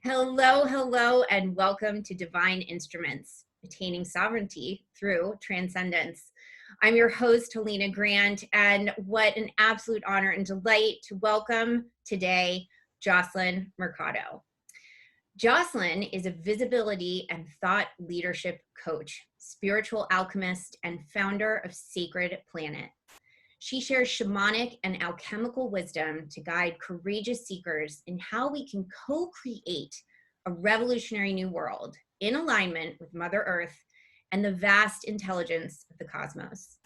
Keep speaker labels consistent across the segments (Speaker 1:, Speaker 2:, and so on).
Speaker 1: Hello, hello, and welcome to Divine Instruments, attaining sovereignty through transcendence. I'm your host, Helena Grant, and what an absolute honor and delight to welcome today, Jocelyn Mercado. Jocelyn is a visibility and thought leadership coach, spiritual alchemist, and founder of Sacred Planet. She shares shamanic and alchemical wisdom to guide courageous seekers in how we can co-create a revolutionary new world in alignment with Mother Earth and the vast intelligence of the cosmos.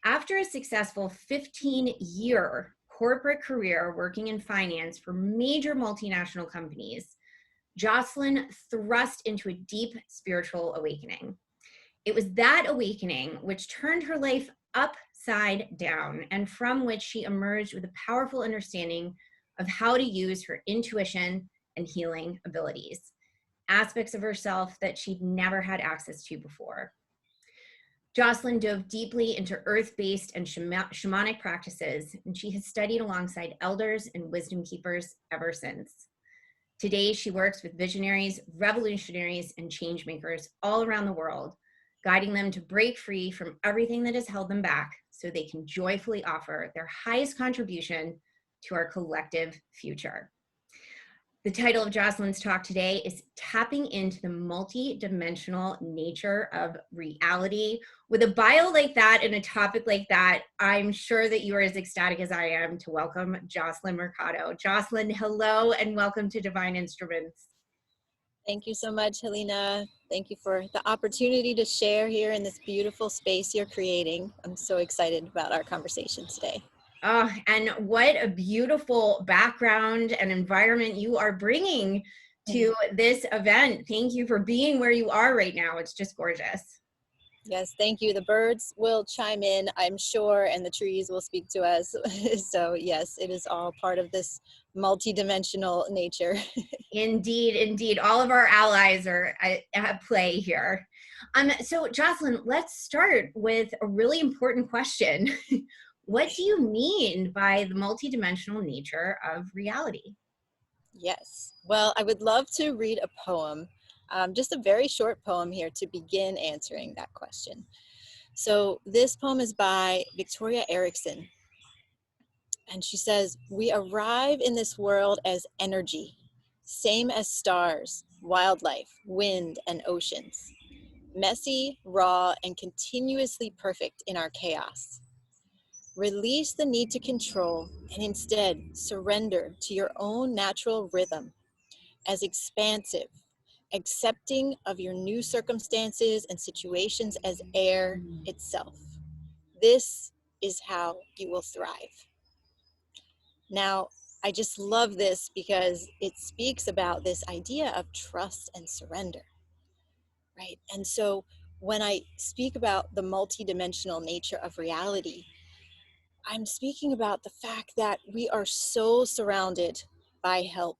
Speaker 1: After a successful 15-year corporate career working in finance for major multinational companies, Jocelyn thrust into a deep spiritual awakening. It was that awakening which turned her life upside down, and from which she emerged with a powerful understanding of how to use her intuition and healing abilities, aspects of herself that she'd never had access to before. Jocelyn dove deeply into earth-based and shamanic practices, and she has studied alongside elders and wisdom keepers ever since. Today, she works with visionaries, revolutionaries, and change makers all around the world, guiding them to break free from everything that has held them back so they can joyfully offer their highest contribution to our collective future. The title of Jocelyn's talk today is Tapping into the Multidimensional Nature of Reality. With a bio like that and a topic like that, I'm sure that you are as ecstatic as I am to welcome Jocelyn Mercado. Jocelyn, hello and welcome to Divine Instruments.
Speaker 2: Thank you so much, Helena. Thank you for the opportunity to share here in this beautiful space you're creating. I'm so excited about our conversation today.
Speaker 1: Oh, and what a beautiful background and environment you are bringing to this event. Thank you for being where you are right now. It's just gorgeous.
Speaker 2: Yes, thank you. The birds will chime in, I'm sure, and the trees will speak to us. So yes, it is all part of this multidimensional nature.
Speaker 1: Indeed, indeed. All of our allies are at play here. So Jocelyn, let's start with a really important question. What do you mean by the multidimensional nature of reality?
Speaker 2: Yes. Well, I would love to read a poem, just a very short poem here to begin answering that question. So this poem is by Victoria Erickson. And she says, we arrive in this world as energy, same as stars, wildlife, wind, and oceans. Messy, raw, and continuously perfect in our chaos. Release the need to control and instead surrender to your own natural rhythm as expansive, accepting of your new circumstances and situations as air itself. This is how you will thrive. Now, I just love this because it speaks about this idea of trust and surrender, right? And so when I speak about the multidimensional nature of reality, I'm speaking about the fact that we are so surrounded by help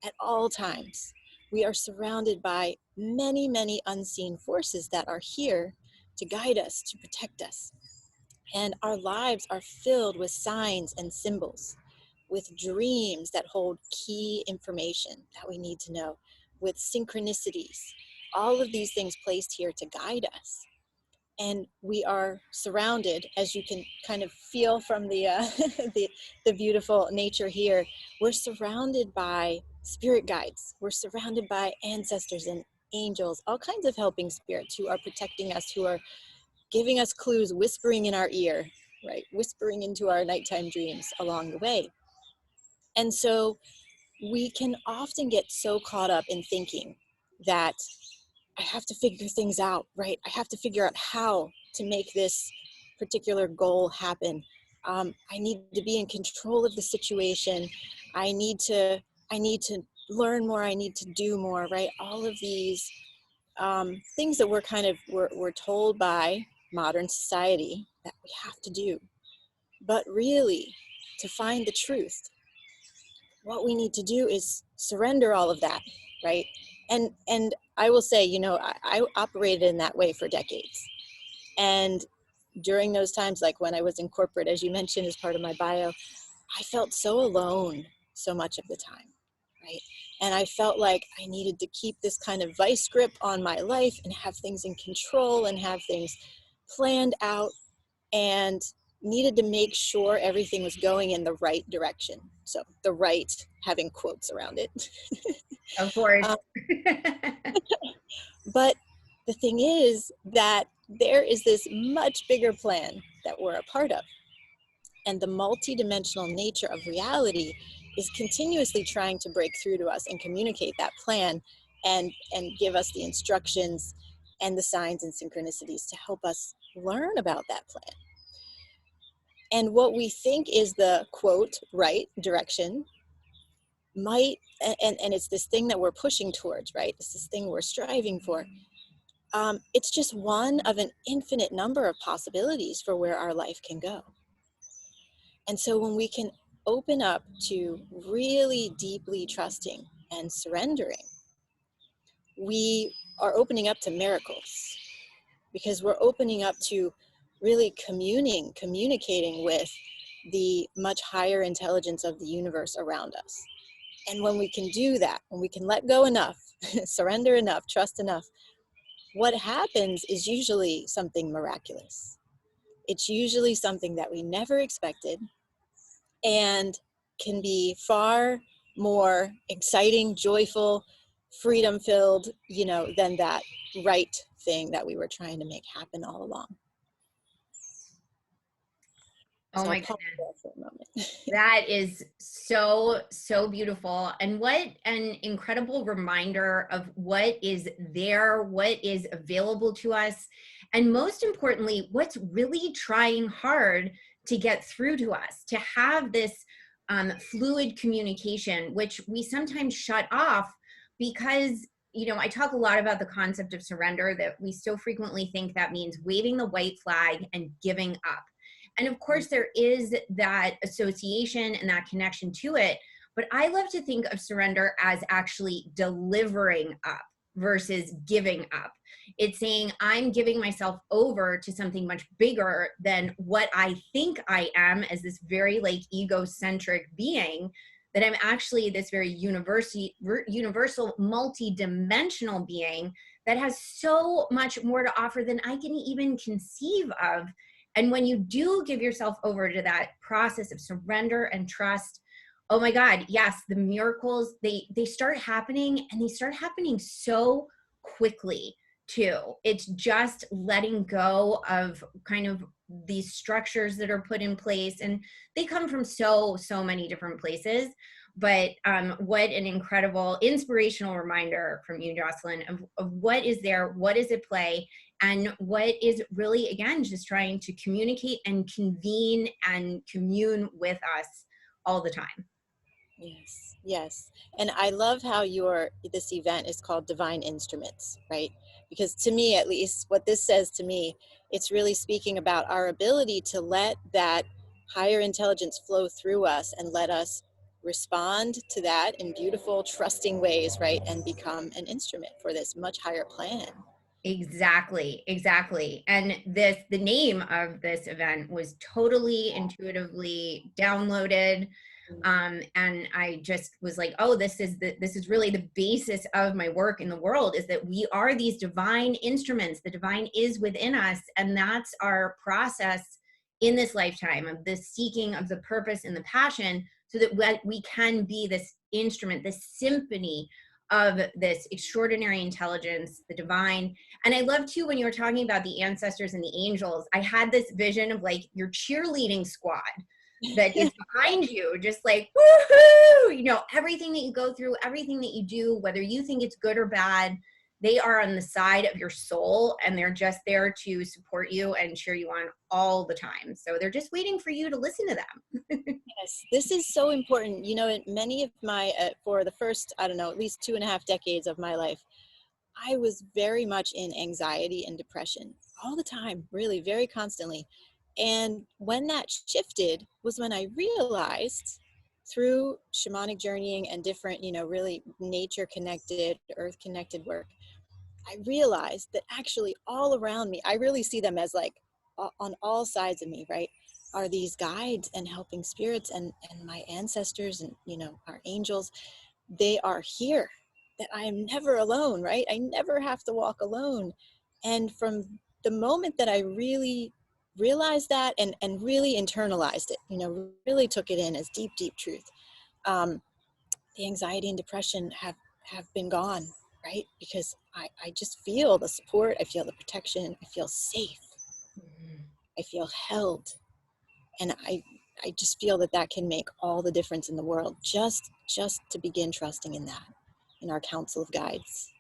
Speaker 2: at all times. We are surrounded by many, many unseen forces that are here to guide us, to protect us. And our lives are filled with signs and symbols, with dreams that hold key information that we need to know, with synchronicities, all of these things placed here to guide us. And we are surrounded, as you can kind of feel from the, the beautiful nature here, we're surrounded by spirit guides. We're surrounded by ancestors and angels, all kinds of helping spirits who are protecting us, who are giving us clues, whispering in our ear, right? Whispering into our nighttime dreams along the way. And so we can often get so caught up in thinking that I have to figure things out, right? I have to figure out how to make this particular goal happen. I need to be in control of the situation. I need to learn more. I need to do more, right? All of these things that we're told by modern society that we have to do. But really, to find the truth, what we need to do is surrender all of that, right? And I will say, I operated in that way for decades. And during those times, like when I was in corporate, as you mentioned as part of my bio, I felt so alone so much of the time, right? And I felt like I needed to keep this kind of vice grip on my life and have things in control and have things planned out, and needed to make sure everything was going in the right direction. So the right, having quotes around it.
Speaker 1: Of course.
Speaker 2: um, but the thing is that there is this much bigger plan that we're a part of. And the multidimensional nature of reality is continuously trying to break through to us and communicate that plan, and give us the instructions and the signs and synchronicities to help us learn about that plan. And what we think is the quote right direction might, and it's this thing that we're pushing towards, right? It's this thing we're striving for. It's just one of an infinite number of possibilities for where our life can go. And so when we can open up to really deeply trusting and surrendering, we are opening up to miracles, because we're opening up to really communicating with the much higher intelligence of the universe around us. And when we can do that, when we can let go enough, surrender enough, trust enough, what happens is usually something miraculous. It's usually something that we never expected, and can be far more exciting, joyful, freedom filled, than that right thing that we were trying to make happen all along.
Speaker 1: Oh
Speaker 2: So I'll
Speaker 1: my
Speaker 2: pause
Speaker 1: goodness.
Speaker 2: there for a moment.
Speaker 1: That is so, so beautiful. And what an incredible reminder of what is there, what is available to us, and most importantly, what's really trying hard to get through to us, to have this fluid communication, which we sometimes shut off because, I talk a lot about the concept of surrender, that we so frequently think that means waving the white flag and giving up. And of course, there is that association and that connection to it. But I love to think of surrender as actually delivering up versus giving up. It's saying, I'm giving myself over to something much bigger than what I think I am, as this very like egocentric being, that I'm actually this very universal, multi-dimensional being that has so much more to offer than I can even conceive of. And when you do give yourself over to that process of surrender and trust, oh my God, yes, the miracles, they start happening, and they start happening so quickly too. It's just letting go of kind of these structures that are put in place, and they come from so many different places. But what an incredible inspirational reminder from you, Jocelyn, of what is there, what is at play, and what is really, again, just trying to communicate and convene and commune with us all the time.
Speaker 2: Yes, yes. And I love how this event is called Divine Instruments, right? Because to me, at least, what this says to me, it's really speaking about our ability to let that higher intelligence flow through us and let us respond to that in beautiful, trusting ways, right? And become an instrument for this much higher plan.
Speaker 1: Exactly, exactly. And the name of this event was totally intuitively downloaded. And I just was like, oh, this is really the basis of my work in the world, is that we are these divine instruments. The divine is within us, and that's our process in this lifetime, of the seeking of the purpose and the passion, so that we can be this instrument, this symphony of this extraordinary intelligence, the divine. And I love too, when you were talking about the ancestors and the angels, I had this vision of like your cheerleading squad that is behind you, just like, woohoo, everything that you go through, everything that you do, whether you think it's good or bad, they are on the side of your soul, and they're just there to support you and cheer you on all the time. So they're just waiting for you to listen to them.
Speaker 2: Yes, this is so important. In many of my, for the first, I don't know, at least 2.5 decades of my life, I was very much in anxiety and depression all the time, really, very constantly. And when that shifted was when I realized, through shamanic journeying and different, really nature connected, earth connected work, I realized that actually all around me, I really see them as like on all sides of me, right, are these guides and helping spirits and my ancestors and, our angels they are here, that I am never alone, right? I never have to walk alone. And from the moment that I really realized that and really internalized it, really took it in as deep, deep truth, the anxiety and depression have been gone, right? Because I just feel the support, I feel the protection, I feel safe, I feel held. And I just feel that can make all the difference in the world, just to begin trusting in that, in our council of guides.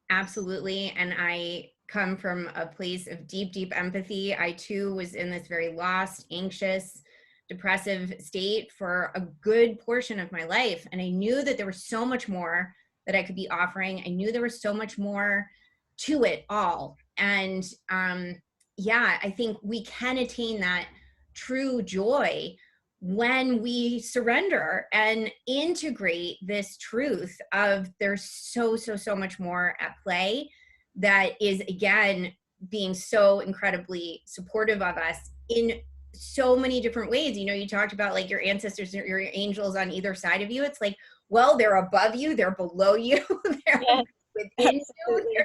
Speaker 1: Absolutely. And I come from a place of deep, deep empathy. I too was in this very lost, anxious, depressive state for a good portion of my life. And I knew that there was so much more that I could be offering. I knew there was so much more to it all. And yeah, I think we can attain that true joy when we surrender and integrate this truth of there's so much more at play that is, again, being so incredibly supportive of us in so many different ways. You talked about like your ancestors, your angels on either side of you. It's like, well, they're above you, they're below you, they're
Speaker 2: Yes,
Speaker 1: within
Speaker 2: absolutely.
Speaker 1: you.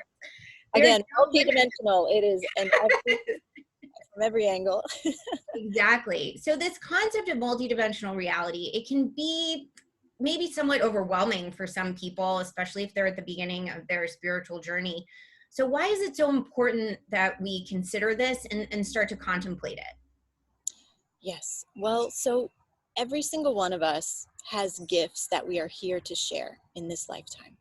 Speaker 2: Again, multidimensional. It is, and from every angle.
Speaker 1: Exactly. So this concept of multidimensional reality, it can be maybe somewhat overwhelming for some people, especially if they're at the beginning of their spiritual journey. So why is it so important that we consider this and start to contemplate it?
Speaker 2: Yes. Well, so every single one of us has gifts that we are here to share in this lifetime.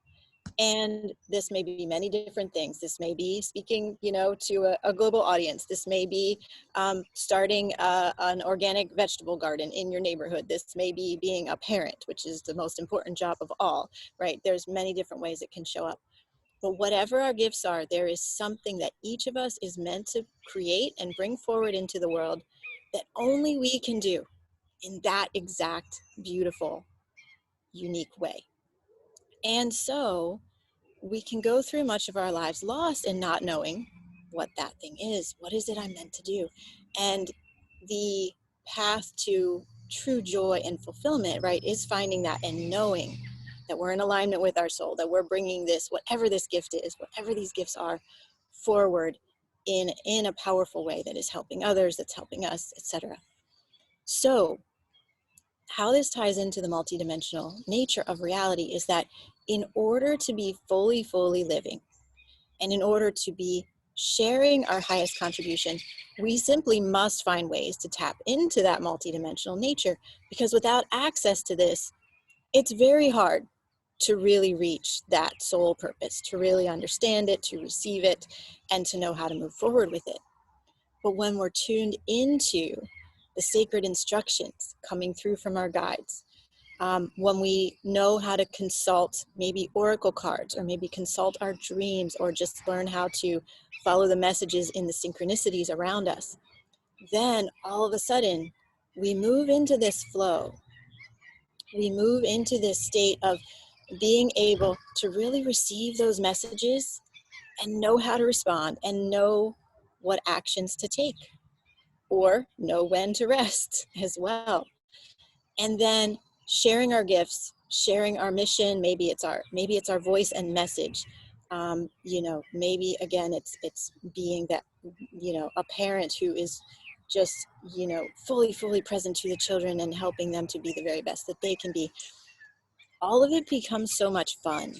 Speaker 2: And this may be many different things. This may be speaking, to a global audience. This may be starting an organic vegetable garden in your neighborhood. This may be being a parent, which is the most important job of all, right? There's many different ways it can show up. But whatever our gifts are, there is something that each of us is meant to create and bring forward into the world that only we can do in that exact, beautiful, unique way. And so we can go through much of our lives lost and not knowing what that thing is. What is it I'm meant to do? And the path to true joy and fulfillment, right, is finding that and knowing that we're in alignment with our soul, that we're bringing this, whatever this gift is, whatever these gifts are, forward in a powerful way that is helping others, that's helping us, etc. So how this ties into the multidimensional nature of reality is that in order to be fully living, and in order to be sharing our highest contribution, we simply must find ways to tap into that multidimensional nature, because without access to this, it's very hard to really reach that soul purpose, to really understand it, to receive it, and to know how to move forward with it. But when we're tuned into the sacred instructions coming through from our guides, when we know how to consult maybe oracle cards, or maybe consult our dreams, or just learn how to follow the messages in the synchronicities around us, then all of a sudden we move into this flow. We move into this state of being able to really receive those messages and know how to respond and know what actions to take, or know when to rest as well. And then sharing our gifts, sharing our mission. Maybe it's our voice and message. Maybe again, it's being that, a parent who is just, fully present to the children and helping them to be the very best that they can be. All of it becomes so much fun.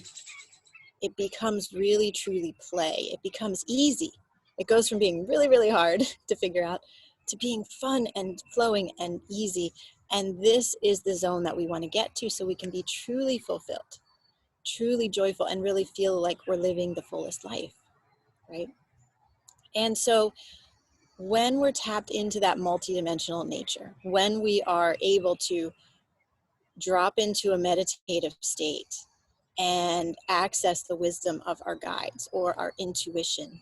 Speaker 2: It becomes really, truly play. It becomes easy. It goes from being really, really hard to figure out to being fun and flowing and easy. And this is the zone that we want to get to, so we can be truly fulfilled, truly joyful, and really feel like we're living the fullest life, right? And so when we're tapped into that multidimensional nature, when we are able to drop into a meditative state and access the wisdom of our guides or our intuition,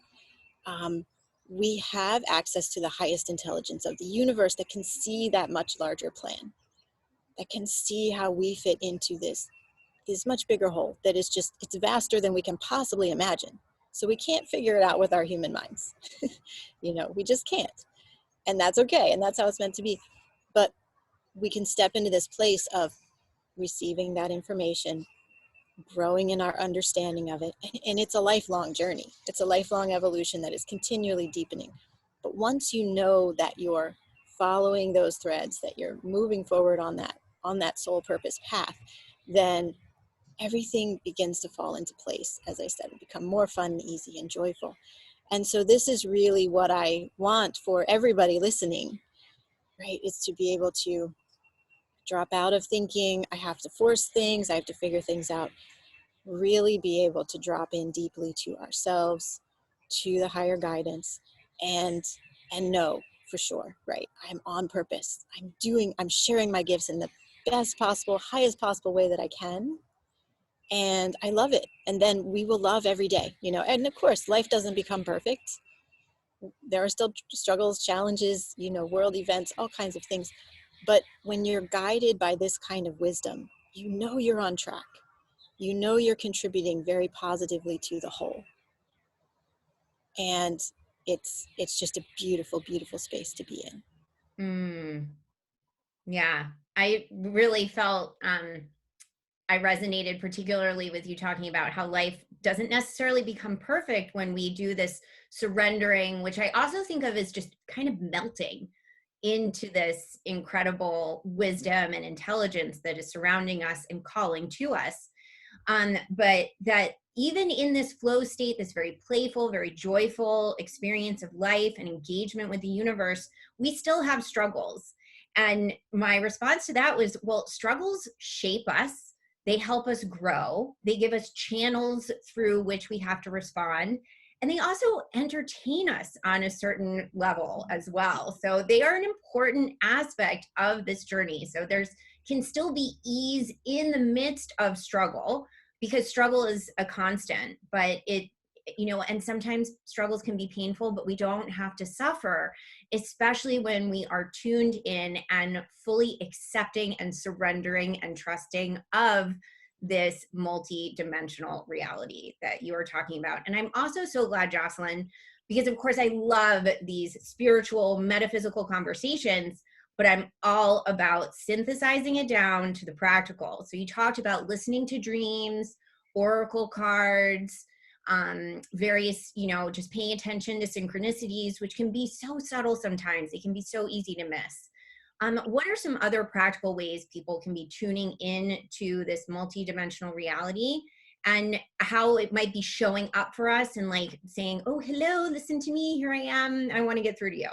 Speaker 2: we have access to the highest intelligence of the universe that can see that much larger plan, that can see how we fit into this much bigger whole that is just, it's vaster than we can possibly imagine. So we can't figure it out with our human minds. We just can't. And that's okay. And that's how it's meant to be. But we can step into this place of receiving that information, growing in our understanding of it. And it's a lifelong journey. It's a lifelong evolution that is continually deepening. But once you know that you're following those threads, that you're moving forward on that soul purpose path, then everything begins to fall into place. As I said, it become more fun, easy, and joyful. And so this is really what I want for everybody listening, right? Is to be able to drop out of thinking, I have to force things, I have to figure things out. Really be able to drop in deeply to ourselves, to the higher guidance, and know for sure, right? I'm on purpose. I'm sharing my gifts in the best possible, highest possible way that I can. And I love it. And then we will love every day, and of course, life doesn't become perfect. There are still struggles, challenges, world events, all kinds of things. But when you're guided by this kind of wisdom, you're on track. You're contributing very positively to the whole. And it's just a beautiful, beautiful space to be in.
Speaker 1: Yeah, I really felt I resonated particularly with you talking about how life doesn't necessarily become perfect when we do this surrendering, which I also think of as just kind of melting into this incredible wisdom and intelligence that is surrounding us and calling to us. But that even in this flow state, this very playful, very joyful experience of life and engagement with the universe, we still have struggles. And my response to that was, well, struggles shape us. They help us grow. They give us channels through which we have to respond. And they also entertain us on a certain level as well. So they are an important aspect of this journey. So there's can still be ease in the midst of struggle, because struggle is a constant, but and sometimes struggles can be painful, but we don't have to suffer, especially when we are tuned in and fully accepting and surrendering and trusting of this multi-dimensional reality that you are talking about. And I'm also so glad, Jocelyn, because of course I love these spiritual, metaphysical conversations, but I'm all about synthesizing it down to the practical. So you talked about listening to dreams, oracle cards, various, just paying attention to synchronicities, which can be so subtle sometimes. They can be so easy to miss. What are some other practical ways people can be tuning in to this multidimensional reality, and how it might be showing up for us and like saying, oh, hello, listen to me, here I am, I want to get through to you?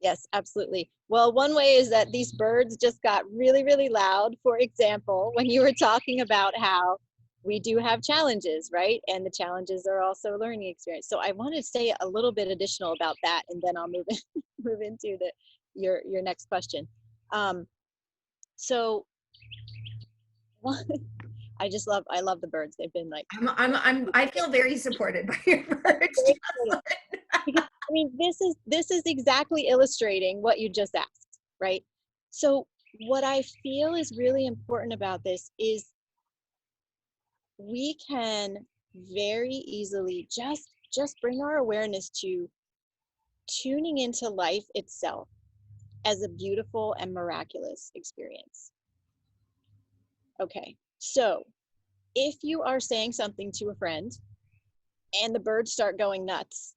Speaker 2: Yes, absolutely. Well, one way is that these birds just got really, really loud. For example, when you were talking about how we do have challenges, right? And the challenges are also a learning experience. So I want to say a little bit additional about that, and then I'll move into your next question. So one, I love the birds. They've been like,
Speaker 1: I feel very supported by your birds.
Speaker 2: Because, I mean, this is exactly illustrating what you just asked, right? So what I feel is really important about this is we can very easily just bring our awareness to tuning into life itself as a beautiful and miraculous experience. Okay, so if you are saying something to a friend and the birds start going nuts,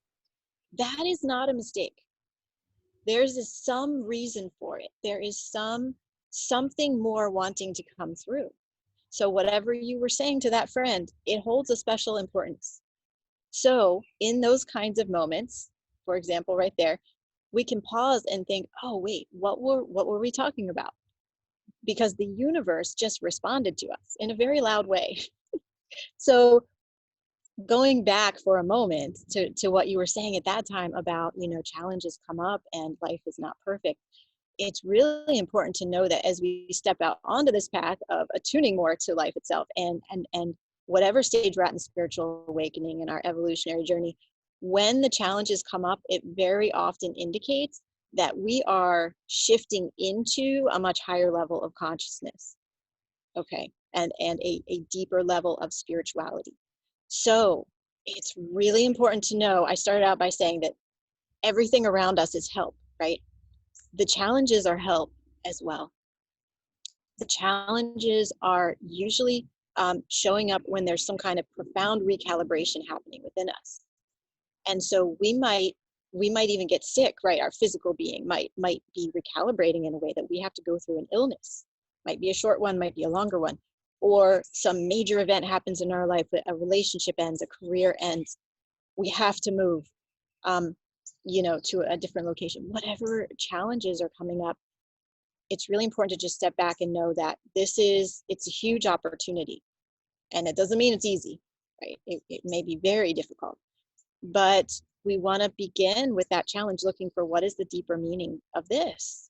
Speaker 2: that is not a mistake. There's some reason for it. There is something more wanting to come through. So whatever you were saying to that friend, it holds a special importance. So in those kinds of moments, for example, right there, we can pause and think, oh, wait, what were we talking about? Because the universe just responded to us in a very loud way. So going back for a moment to what you were saying at that time about, challenges come up and life is not perfect. It's really important to know that as we step out onto this path of attuning more to life itself and whatever stage we're at in spiritual awakening in our evolutionary journey, when the challenges come up, it very often indicates that we are shifting into a much higher level of consciousness, okay, and a deeper level of spirituality. So it's really important to know, I started out by saying that everything around us is help, right? The challenges are help as well. The challenges are usually showing up when there's some kind of profound recalibration happening within us. And so we might even get sick, right? Our physical being might be recalibrating in a way that we have to go through an illness. Might be a short one, might be a longer one, or some major event happens in our life, a relationship ends, a career ends. We have to move, to a different location. Whatever challenges are coming up, it's really important to just step back and know that it's a huge opportunity. And it doesn't mean it's easy, right? It may be very difficult, but we want to begin with that challenge, looking for what is the deeper meaning of this?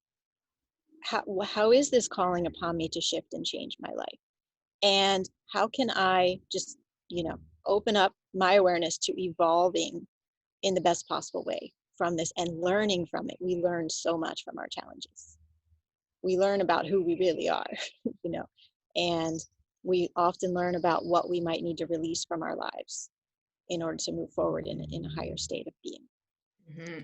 Speaker 2: How is this calling upon me to shift and change my life? And how can I just, open up my awareness to evolving in the best possible way from this and learning from it? We learn so much from our challenges. We learn about who we really are, and we often learn about what we might need to release from our lives in order to move forward in a higher state of being.
Speaker 1: Mhm.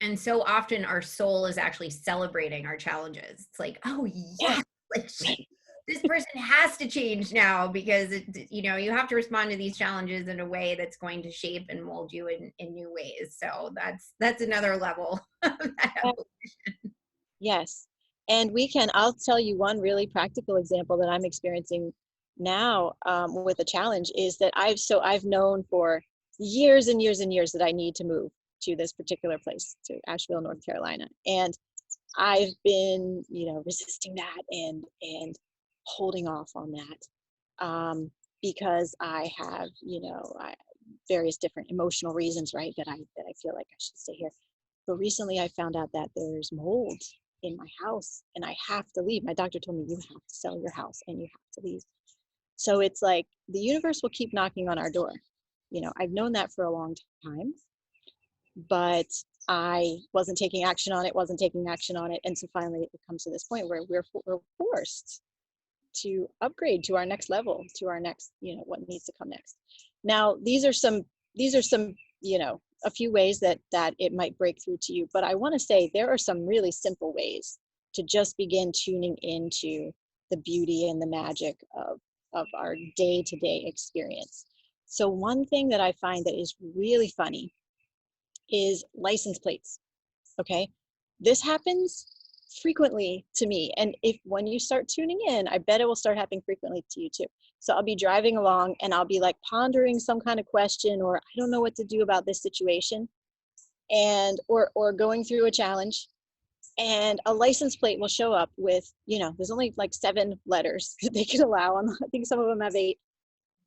Speaker 1: And so often our soul is actually celebrating our challenges. It's like, oh
Speaker 2: Yes,
Speaker 1: yes, like this person has to change now because you have to respond to these challenges in a way that's going to shape and mold you in new ways. So that's another level of that evolution.
Speaker 2: yes. And I'll tell you one really practical example that I'm experiencing now with a challenge is that I've known for years and years and years that I need to move to this particular place, to Asheville, North Carolina. And I've been, resisting that and holding off on that because I have, various different emotional reasons, right, that I feel like I should stay here. But recently I found out that there's mold in my house and I have to leave. My doctor told me, you have to sell your house and you have to leave. So it's like the universe will keep knocking on our door. I've known that for a long time, but I wasn't taking action on it. And so finally it comes to this point where we're forced to upgrade to our next level, to our next, what needs to come next. Now, these are some, a few ways that it might break through to you, but I want to say there are some really simple ways to just begin tuning into the beauty and the magic of our day-to-day experience. So one thing that I find that is really funny is license plates. Okay, this happens frequently to me, and when you start tuning in, I bet it will start happening frequently to you too. So I'll be driving along and I'll be like pondering some kind of question, or I don't know what to do about this situation, and or going through a challenge, and a license plate will show up with, there's only like 7 letters that they can allow on. I think some of them have 8,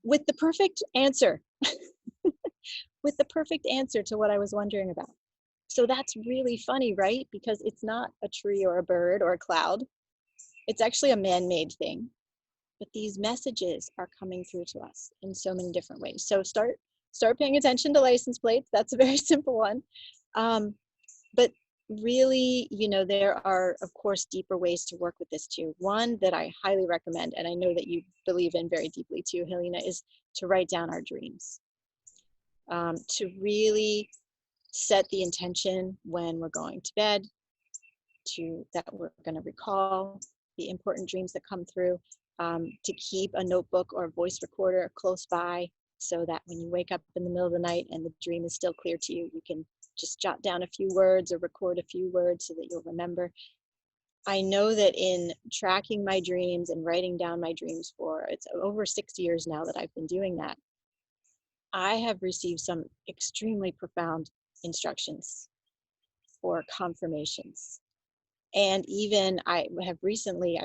Speaker 2: with the perfect answer with the perfect answer to what I was wondering about. So that's really funny, right? Because it's not a tree or a bird or a cloud. It's actually a man-made thing. But these messages are coming through to us in so many different ways. So start paying attention to license plates. That's a very simple one. But really, there are, of course, deeper ways to work with this too. One that I highly recommend, and I know that you believe in very deeply too, Helena, is to write down our dreams. To really set the intention when we're going to bed, that we're going to recall the important dreams that come through, to keep a notebook or a voice recorder close by so that when you wake up in the middle of the night and the dream is still clear to you, you can just jot down a few words or record a few words so that you'll remember. I know that in tracking my dreams and writing down my dreams it's over 6 years now that I've been doing that, I have received some extremely profound instructions or confirmations. And even I recently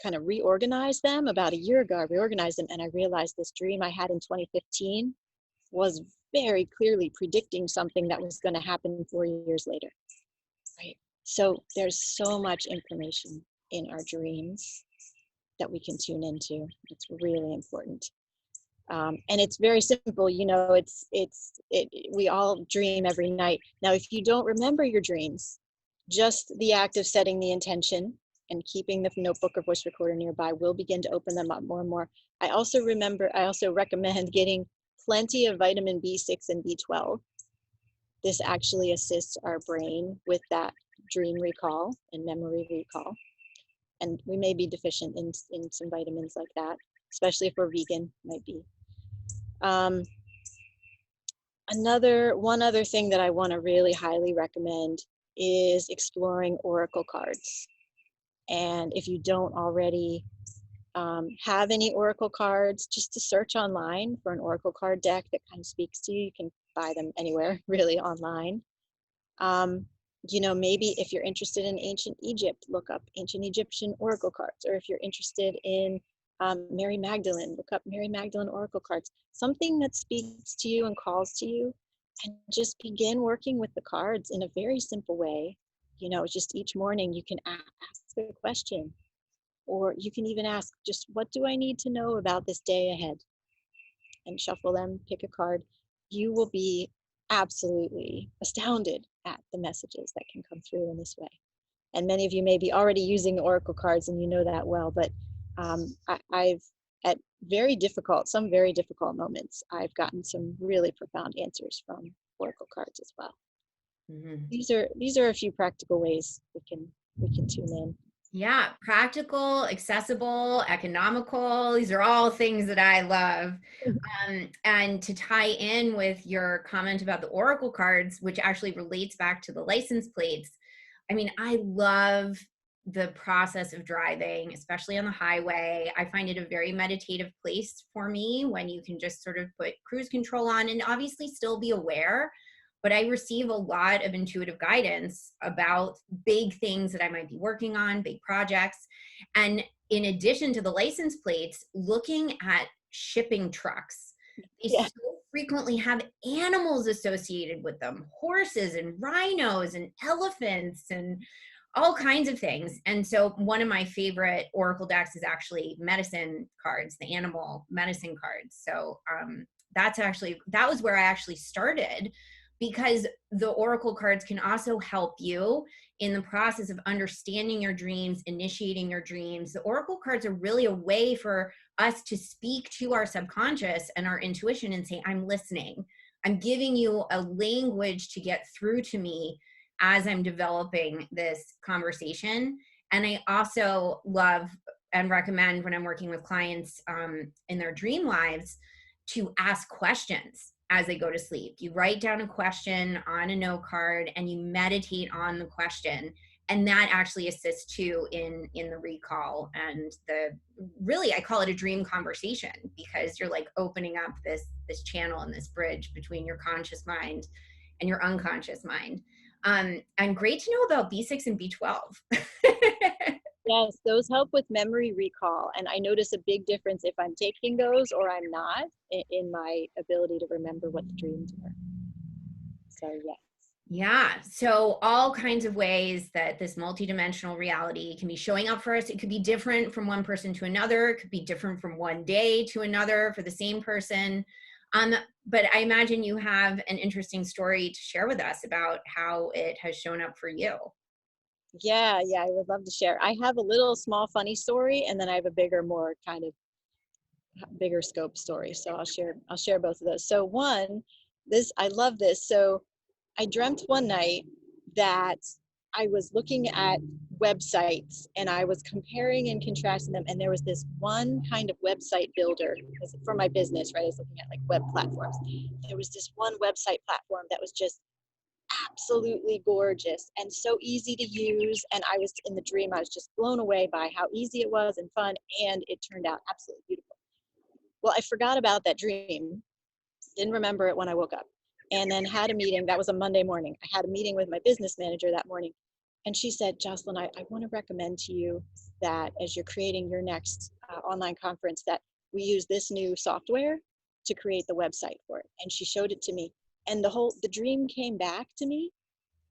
Speaker 2: kind of reorganized them about a year ago. I reorganized them and I realized this dream I had in 2015 was very clearly predicting something that was going to happen 4 years later. Right. So there's so much information in our dreams that we can tune into. It's really important. And it's very simple, we all dream every night. Now, if you don't remember your dreams, just the act of setting the intention and keeping the notebook or voice recorder nearby will begin to open them up more and more. I also recommend getting plenty of vitamin B6 and B12. This actually assists our brain with that dream recall and memory recall. And we may be deficient in some vitamins like that, especially if we're vegan, might be. Um, one other thing that I want to really highly recommend is exploring oracle cards. And if you don't already have any oracle cards, just to search online for an oracle card deck that kind of speaks to you. You can buy them anywhere, really, online. You know, maybe if you're interested in ancient Egypt, look up ancient Egyptian oracle cards. Or if you're interested in Mary Magdalene, look up Mary Magdalene oracle cards. Something that speaks to you and calls to you, and just begin working with the cards in a very simple way. You know, just each morning you can ask a question, or you can even ask, just what do I need to know about this day ahead? And shuffle them, pick a card. You will be absolutely astounded at the messages that can come through in this way. And many of you may be already using oracle cards and you know that well, but I've at some very difficult moments, I've gotten some really profound answers from oracle cards as well. Mm-hmm. These are a few practical ways we can tune in.
Speaker 1: Yeah, practical, accessible, economical. These are all things that I love. And to tie in with your comment about the oracle cards, which actually relates back to the license plates. I mean, I love the process of driving, especially on the highway. I find it a very meditative place for me when you can just sort of put cruise control on and obviously still be aware. But I receive a lot of intuitive guidance about big things that I might be working on, big projects. And in addition to the license plates, looking at shipping trucks, they so frequently have animals associated with them, horses and rhinos and elephants and all kinds of things. And so one of my favorite oracle decks is actually medicine cards, the animal medicine cards. So that was where I actually started, because the oracle cards can also help you in the process of understanding your dreams, initiating your dreams. The oracle cards are really a way for us to speak to our subconscious and our intuition and say, I'm listening. I'm giving you a language to get through to me as I'm developing this conversation. And I also love and recommend, when I'm working with clients in their dream lives, to ask questions as they go to sleep. You write down a question on a note card and you meditate on the question. And that actually assists too in the recall and really, I call it a dream conversation, because you're like opening up this channel and this bridge between your conscious mind and your unconscious mind. And great to know about B6 and B12.
Speaker 2: Yes, those help with memory recall. And I notice a big difference if I'm taking those or I'm not in my ability to remember what the dreams were. So, yes.
Speaker 1: Yeah. So all kinds of ways that this multidimensional reality can be showing up for us. It could be different from one person to another. It could be different from one day to another for the same person. But I imagine you have an interesting story to share with us about how it has shown up for you.
Speaker 2: Yeah, I would love to share. I have a little small funny story, and then I have a bigger, more kind of bigger scope story. So I'll share both of those. So one, I love this. So I dreamt one night that I was looking at websites and I was comparing and contrasting them, and there was this one kind of website builder for my business, right? I was looking at like web platforms. There was this one website platform that was just absolutely gorgeous and so easy to use, and I was in the dream, I was just blown away by how easy it was and fun, and it turned out absolutely beautiful. Well, I forgot about that dream, didn't remember it when I woke up, and then had a meeting. That was a Monday morning. I had a meeting with my business manager that morning, and she said, Jocelyn, I want to recommend to you that as you're creating your next online conference, that we use this new software to create the website for it. And she showed it to me, and the dream came back to me,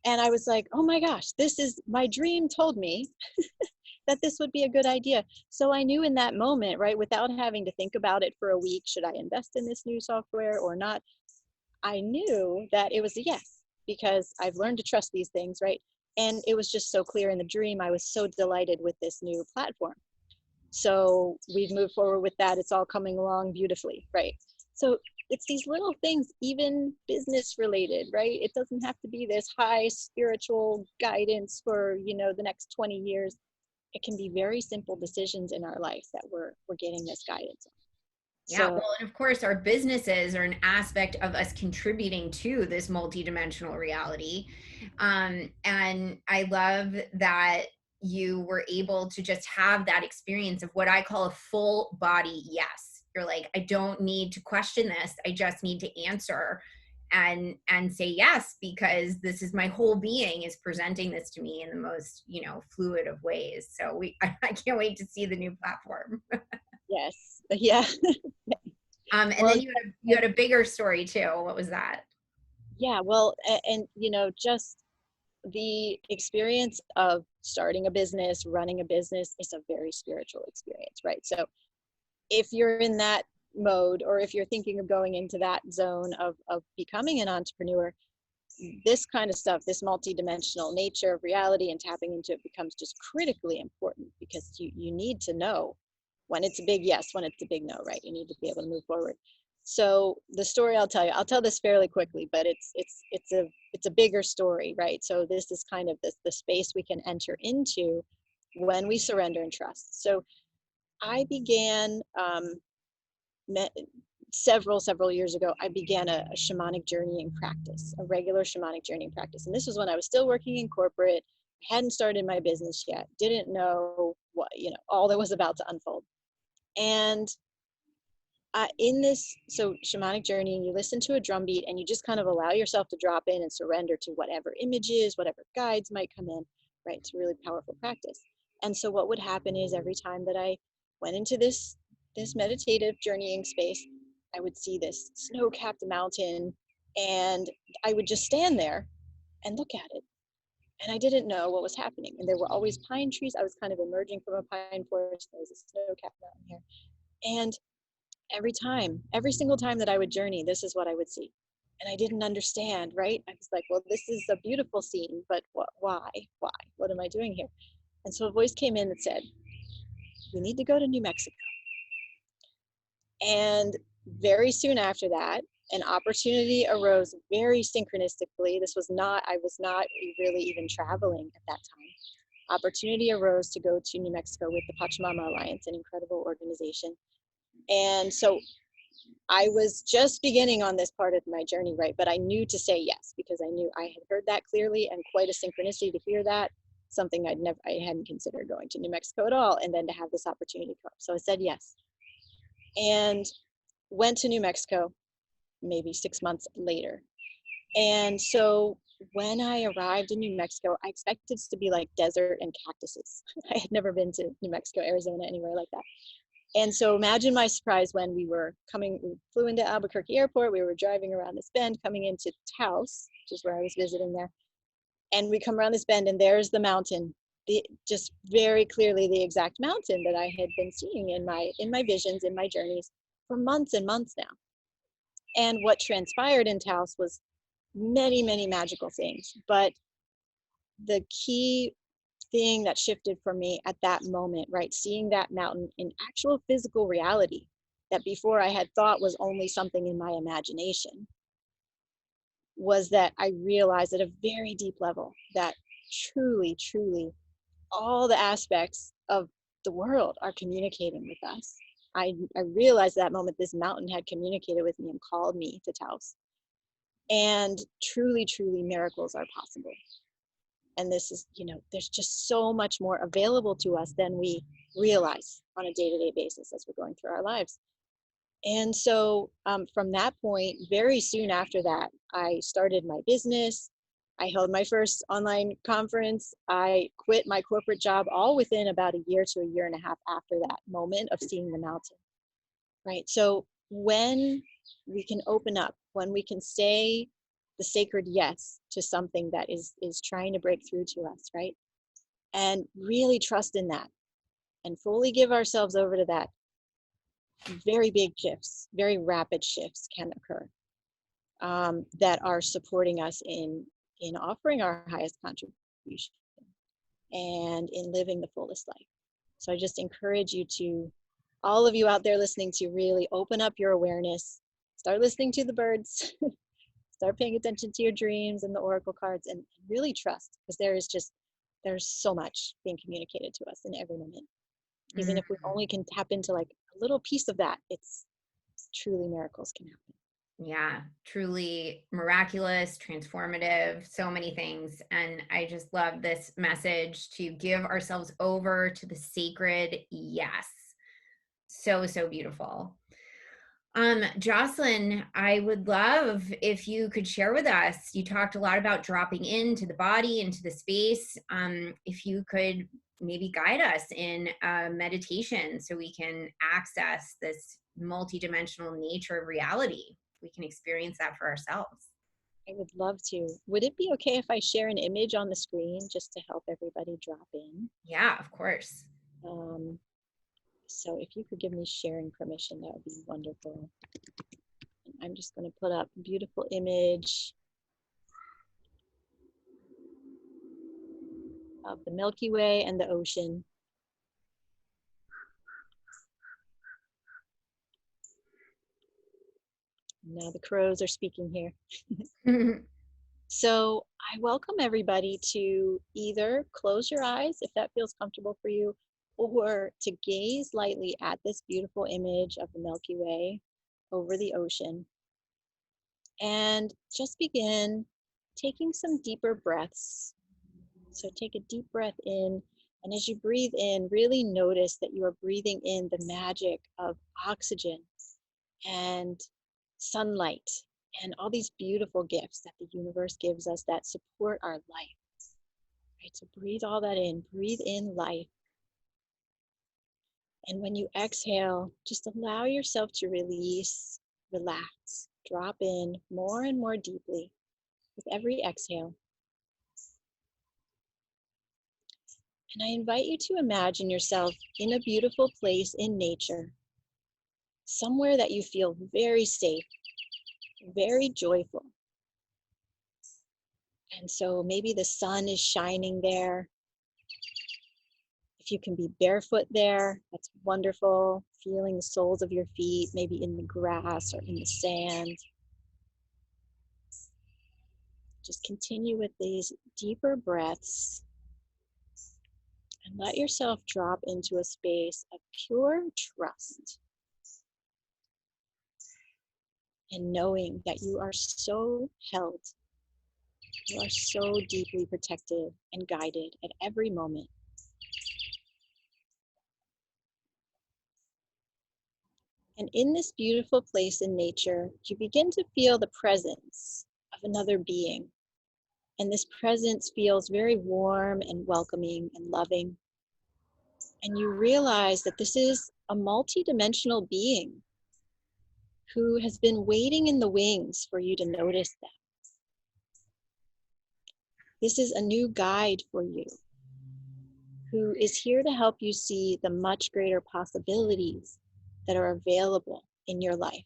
Speaker 2: and I was like, oh my gosh, this is, my dream told me that this would be a good idea. So I knew in that moment, right, without having to think about it for a week, should I invest in this new software or not? I knew that it was a yes, because I've learned to trust these things, right? And it was just so clear in the dream. I was so delighted with this new platform. So we've moved forward with that. It's all coming along beautifully, right? So it's these little things, even business related, right? It doesn't have to be this high spiritual guidance for, the next 20 years. it can be very simple decisions in our life that we're getting this guidance on.
Speaker 1: Yeah,
Speaker 2: So
Speaker 1: well, and of course, our businesses are an aspect of us contributing to this multidimensional reality. And I love that you were able to just have that experience of what I call a full body yes. You're like, I don't need to question this. I just need to answer and say yes, because this is my whole being is presenting this to me in the most, fluid of ways. So I can't wait to see the new platform.
Speaker 2: yes, yeah.
Speaker 1: And
Speaker 2: Well,
Speaker 1: then you had a bigger story too. What was that?
Speaker 2: yeah, well, and just the experience of starting a business, running a business is a very spiritual experience, right? So if you're in that mode, or if you're thinking of going into that zone of becoming an entrepreneur, this kind of stuff, this multidimensional nature of reality and tapping into it becomes just critically important, because you need to know when it's a big yes, when it's a big no, right? You need to be able to move forward. So the story I'll tell this fairly quickly, but it's a bigger story, right? So this is kind of the space we can enter into when we surrender and trust. So I began several years ago, I began a shamanic journeying practice, a regular shamanic journeying practice. And this was when I was still working in corporate, hadn't started my business yet, didn't know what, all that was about to unfold. And in this, so shamanic journeying, you listen to a drum beat and you just kind of allow yourself to drop in and surrender to whatever images, whatever guides might come in, right? It's a really powerful practice. And so what would happen is every time that I went into this meditative journeying space, I would see this snow-capped mountain, and I would just stand there and look at it. And I didn't know what was happening. And there were always pine trees. I was kind of emerging from a pine forest. There was a snow-capped mountain here. And every single time that I would journey, this is what I would see. And I didn't understand, right? I was like, well, this is a beautiful scene, but why? Why? What am I doing here? And so a voice came in that said, you need to go to New Mexico. And very soon after that, an opportunity arose very synchronistically. I was not really even traveling at that time. Opportunity arose to go to New Mexico with the Pachamama Alliance, an incredible organization. And so I was just beginning on this part of my journey, right? But I knew to say yes, because I knew I had heard that clearly, and quite a synchronicity to hear that, something I hadn't considered going to New Mexico at all, and then to have this opportunity come up. So I said yes. And went to New Mexico maybe 6 months later. And so when I arrived in New Mexico, I expected it to be like desert and cactuses. I had never been to New Mexico, Arizona, anywhere like that. And so imagine my surprise when we flew into Albuquerque Airport, we were driving around this bend coming into Taos, which is where I was visiting there. And we come around this bend and there's the mountain, just very clearly the exact mountain that I had been seeing in my visions, in my journeys for months and months now. And what transpired in Taos was many, many magical things. But the key thing that shifted for me at that moment, right, seeing that mountain in actual physical reality that before I had thought was only something in my imagination, was that I realized at a very deep level that truly, truly, all the aspects of the world are communicating with us. I realized that moment this mountain had communicated with me and called me to Taos. And truly, truly, miracles are possible. And this is, there's just so much more available to us than we realize on a day-to-day basis as we're going through our lives. And so from that point, very soon after that, I started my business. I held my first online conference. I quit my corporate job all within about a year to a year and a half after that moment of seeing the mountain, right? So when we can open up, when we can say the sacred yes to something that is trying to break through to us, right? And really trust in that and fully give ourselves over to that, very big shifts, very rapid shifts can occur that are supporting us in offering our highest contribution and in living the fullest life. So I just encourage you to, all of you out there listening, to really open up your awareness, start listening to the birds, start paying attention to your dreams and the oracle cards, and really trust, because there's so much being communicated to us in every moment. Even
Speaker 1: Mm,
Speaker 2: if we only can tap into like a little piece of that, it's truly miracles can happen.
Speaker 1: yeah, truly miraculous, transformative, so many things. And I just love this message to give ourselves over to the sacred. Yes. So, so beautiful. Jocelyn, I would love if you could share with us. You talked a lot about dropping into the body, into the space. If you could maybe guide us in meditation so we can access this multidimensional nature of reality. We can experience that for ourselves.
Speaker 2: I would love to. Would it be okay if I share an image on the screen just to help everybody drop in?
Speaker 1: Yeah, of course.
Speaker 2: Um, so if you could give me sharing permission, that would be wonderful. I'm just going to put up a beautiful image of the Milky Way and the ocean. Now the crows are speaking here. So I welcome everybody to either close your eyes if that feels comfortable for you, or to gaze lightly at this beautiful image of the Milky Way over the ocean. And just begin taking some deeper breaths. So take a deep breath in, and as you breathe in, really notice that you are breathing in the magic of oxygen and sunlight and all these beautiful gifts that the universe gives us that support our life. Right? So breathe all that in, breathe in life. And when you exhale, just allow yourself to release, relax, drop in more and more deeply with every exhale. And I invite you to imagine yourself in a beautiful place in nature, somewhere that you feel very safe, very joyful. And so maybe the sun is shining there. If you can be barefoot there, that's wonderful. Feeling the soles of your feet, maybe in the grass or in the sand. Just continue with these deeper breaths and let yourself drop into a space of pure trust and knowing that you are so held, you are so deeply protected and guided at every moment. And in this beautiful place in nature, you begin to feel the presence of another being. And this presence feels very warm and welcoming and loving. And you realize that this is a multidimensional being who has been waiting in the wings for you to notice them. This is a new guide for you who is here to help you see the much greater possibilities that are available in your life.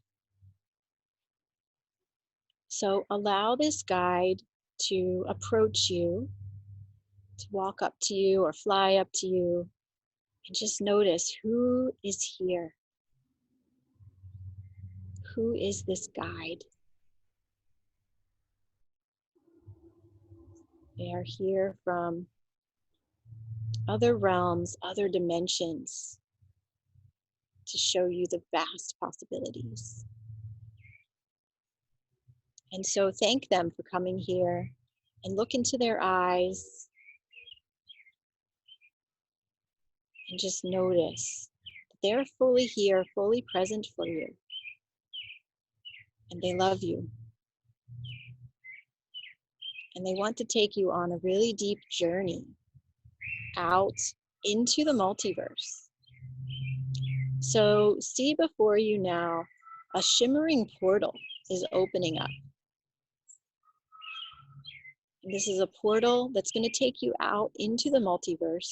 Speaker 2: So allow this guide to approach you, to walk up to you or fly up to you, and just notice who is here. Who is this guide? They are here from other realms, other dimensions, to show you the vast possibilities. And so thank them for coming here and look into their eyes and just notice that they're fully here, fully present for you. And they love you. And they want to take you on a really deep journey out into the multiverse. So see before you now, a shimmering portal is opening up. And this is a portal that's going to take you out into the multiverse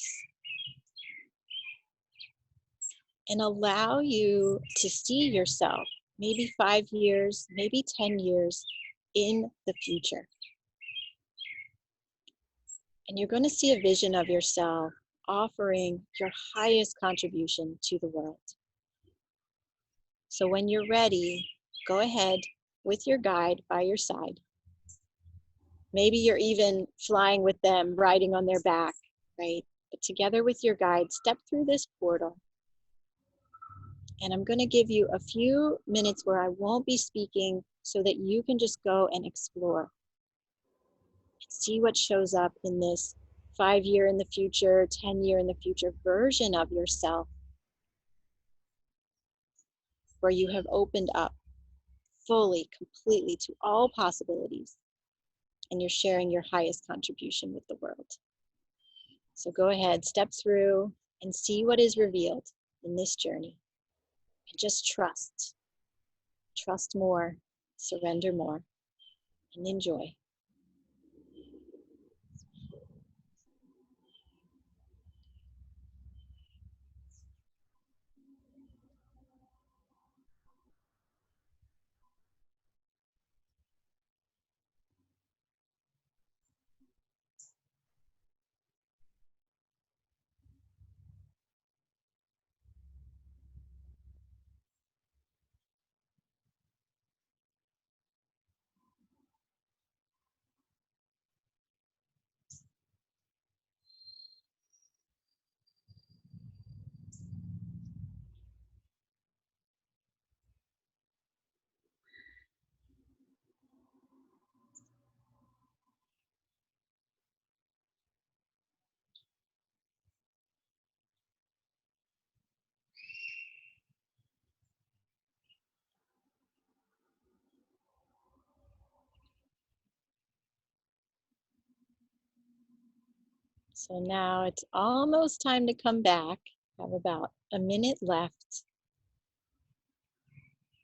Speaker 2: and allow you to see yourself maybe 5 years, maybe 10 years in the future. And you're going to see a vision of yourself offering your highest contribution to the world. So when you're ready, go ahead with your guide by your side. Maybe you're even flying with them, riding on their back. right? But together with your guide, step through this portal. And I'm going to give you a few minutes where I won't be speaking so that you can just go and explore. See what shows up in this 5-year in the future, 10-year in the future version of yourself, where you have opened up fully, completely to all possibilities, and you're sharing your highest contribution with the world. So go ahead, step through and see what is revealed in this journey. And just trust. Trust more, surrender more, and enjoy. So now it's almost time to come back. I have about a minute left.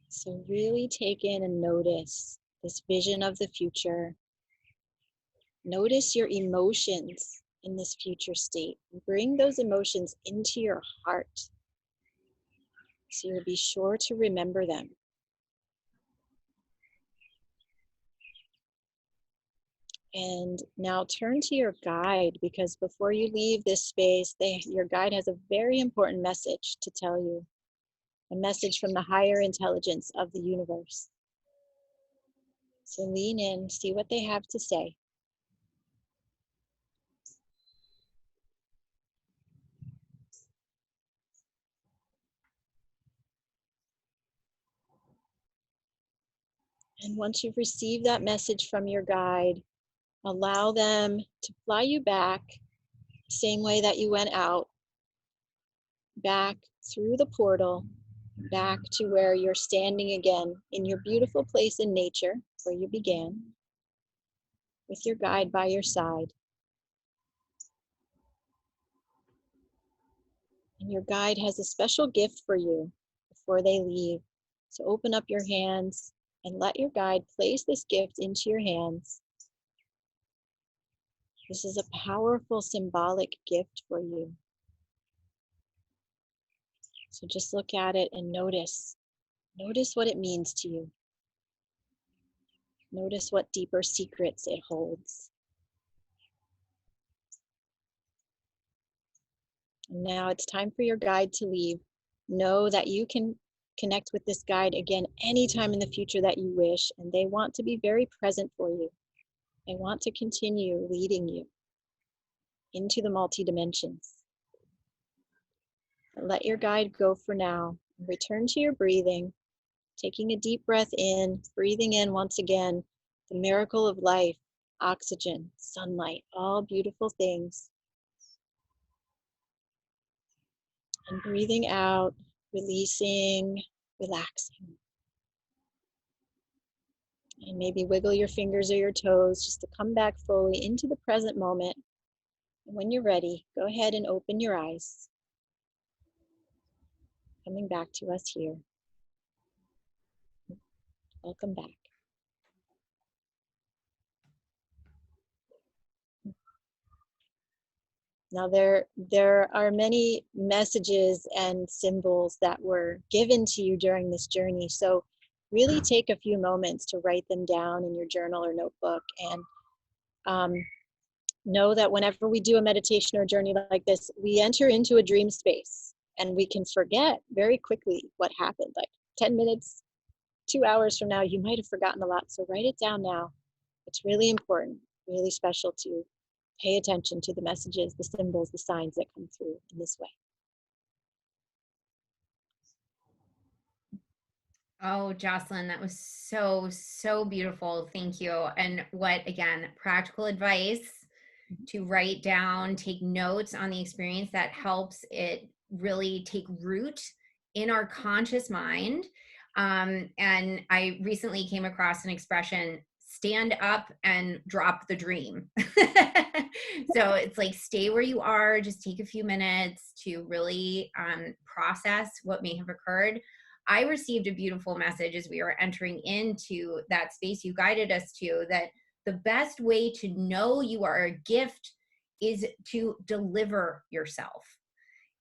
Speaker 2: So really take in and notice this vision of the future. Notice your emotions in this future state. Bring those emotions into your heart so you'll be sure to remember them. And now turn to your guide, because before you leave this space, your guide has a very important message to tell you. A message from the higher intelligence of the universe. So lean in, see what they have to say. And once you've received that message from your guide, allow them to fly you back, same way that you went out, back through the portal, back to where you're standing again in your beautiful place in nature where you began, with your guide by your side. And your guide has a special gift for you before they leave. So open up your hands and let your guide place this gift into your hands. This is a powerful symbolic gift for you. So just look at it and notice. Notice what it means to you. Notice what deeper secrets it holds. And now it's time for your guide to leave. Know that you can connect with this guide again anytime in the future that you wish, and they want to be very present for you. They want to continue leading you into the multi-dimensions. Let your guide go for now. Return to your breathing, taking a deep breath in, breathing in once again, the miracle of life, oxygen, sunlight, all beautiful things. And breathing out, releasing, relaxing. And maybe wiggle your fingers or your toes just to come back fully into the present moment. And when you're ready, go ahead and open your eyes. Coming back to us here. Welcome back. Now there are many messages and symbols that were given to you during this journey. So really take a few moments to write them down in your journal or notebook, and know that whenever we do a meditation or journey like this, we enter into a dream space and we can forget very quickly what happened. Like 10 minutes, 2 hours from now, you might have forgotten a lot. So write it down now. It's really important, really special to pay attention to the messages, the symbols, the signs that come through in this way.
Speaker 1: Oh, Jocelyn, that was so, so beautiful. Thank you. And what, again, practical advice
Speaker 2: Mhm.
Speaker 1: to write down, take notes on the experience that helps it really take root in our conscious mind. And I recently came across an expression, stand up and drop the dream. So it's like, stay where you are, just take a few minutes to really process what may have occurred. I received a beautiful message as we were entering into that space you guided us to, that the best way to know you are a gift is to deliver yourself.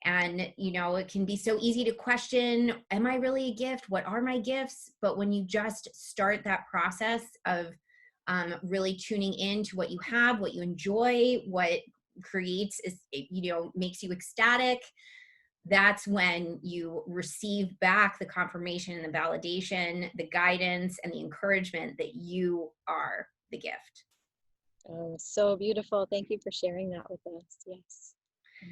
Speaker 1: And, it can be so easy to question, am I really a gift? What are my gifts? But when you just start that process of really tuning in to what you have, what you enjoy, what creates is, makes you ecstatic, that's when you receive back the confirmation and the validation, the guidance and the encouragement that you are the gift.
Speaker 2: Oh, so beautiful. Thank you for sharing that with us. Yes.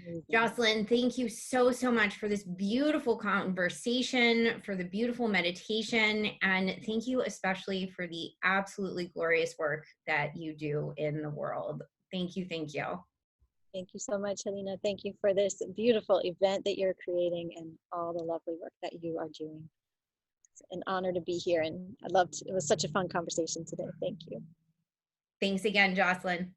Speaker 2: Amazing.
Speaker 1: Jocelyn, thank you so, so much for this beautiful conversation, for the beautiful meditation, and thank you especially for the absolutely glorious work that you do in the world. Thank you. Thank you.
Speaker 2: Thank you so much, Helena. Thank you for this beautiful event that you're creating and all the lovely work that you are doing. It's an honor to be here, and it was such a fun conversation today. Thank you.
Speaker 1: Thanks again, Jocelyn.